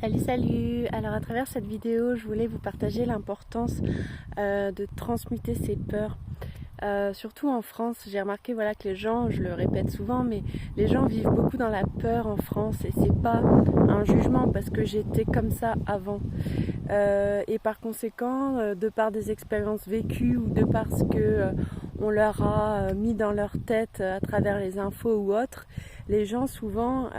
Salut salut! Alors à travers cette vidéo, je voulais vous partager l'importance de transmuter ses peurs. Surtout en France, j'ai remarqué voilà, que les gens, je le répète souvent, mais les gens vivent beaucoup dans la peur en France et c'est pas un jugement parce que j'étais comme ça avant. Et par conséquent, de par des expériences vécues ou de parce que on leur a mis dans leur tête à travers les infos ou autres, les gens souvent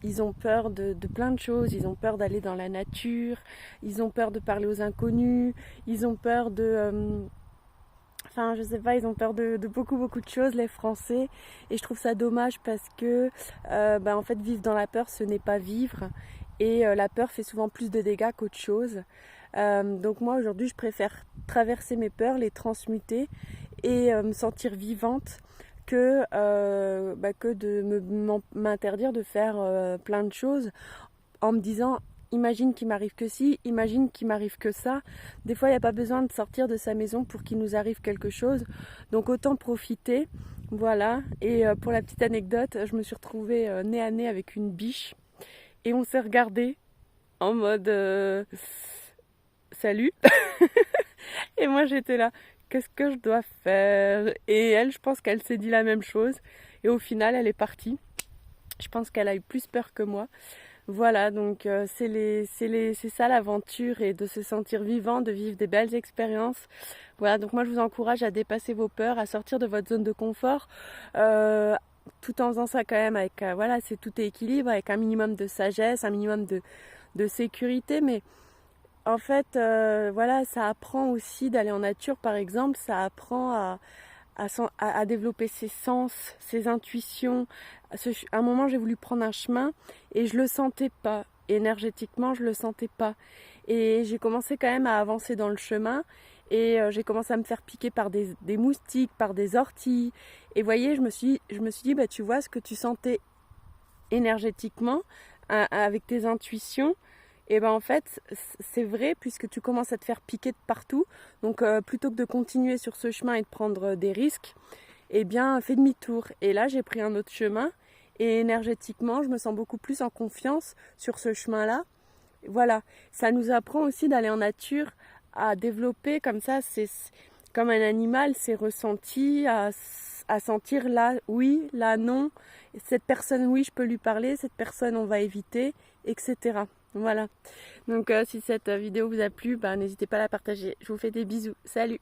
ils ont peur de plein de choses, ils ont peur d'aller dans la nature, ils ont peur de parler aux inconnus, ils ont peur enfin je sais pas, ils ont peur de beaucoup de choses les Français et je trouve ça dommage parce que en fait vivre dans la peur ce n'est pas vivre et la peur fait souvent plus de dégâts qu'autre chose. Donc moi aujourd'hui je préfère traverser mes peurs, les transmuter et me sentir vivante que de m'interdire de faire plein de choses en me disant imagine qu'il m'arrive que ci, imagine qu'il m'arrive que ça. Des fois il n'y a pas besoin de sortir de sa maison pour qu'il nous arrive quelque chose, donc autant profiter. Voilà, et pour la petite anecdote, je me suis retrouvée nez à nez avec une biche et on s'est regardé en mode salut. Et moi j'étais là, qu'est-ce que je dois faire? Et elle, je pense qu'elle s'est dit la même chose. Et au final, elle est partie. Je pense qu'elle a eu plus peur que moi. Voilà, donc c'est ça l'aventure et de se sentir vivant, de vivre des belles expériences. Voilà, donc moi je vous encourage à dépasser vos peurs, à sortir de votre zone de confort. Tout en faisant ça quand même avec, voilà, c'est tout est équilibre, avec un minimum de sagesse, un minimum de sécurité, mais en fait, voilà, ça apprend aussi d'aller en nature, par exemple, ça apprend à développer ses sens, ses intuitions. À un moment, j'ai voulu prendre un chemin et je le sentais pas. Énergétiquement, je le sentais pas. Et j'ai commencé quand même à avancer dans le chemin et j'ai commencé à me faire piquer par des moustiques, par des orties. Et vous voyez, je me suis dit, bah, tu vois, ce que tu sentais énergétiquement, avec tes intuitions, et ben en fait c'est vrai puisque tu commences à te faire piquer de partout. Donc plutôt que de continuer sur ce chemin et de prendre des risques, eh bien fais demi-tour. Et là j'ai pris un autre chemin et énergétiquement je me sens beaucoup plus en confiance sur ce chemin-là. Voilà, ça nous apprend aussi d'aller en nature, à développer comme ça, c'est comme un animal, ses ressentis, à sentir là oui, là non, cette personne oui je peux lui parler, cette personne on va éviter, etc. Voilà, donc si cette vidéo vous a plu, n'hésitez pas à la partager. Je vous fais des bisous, salut!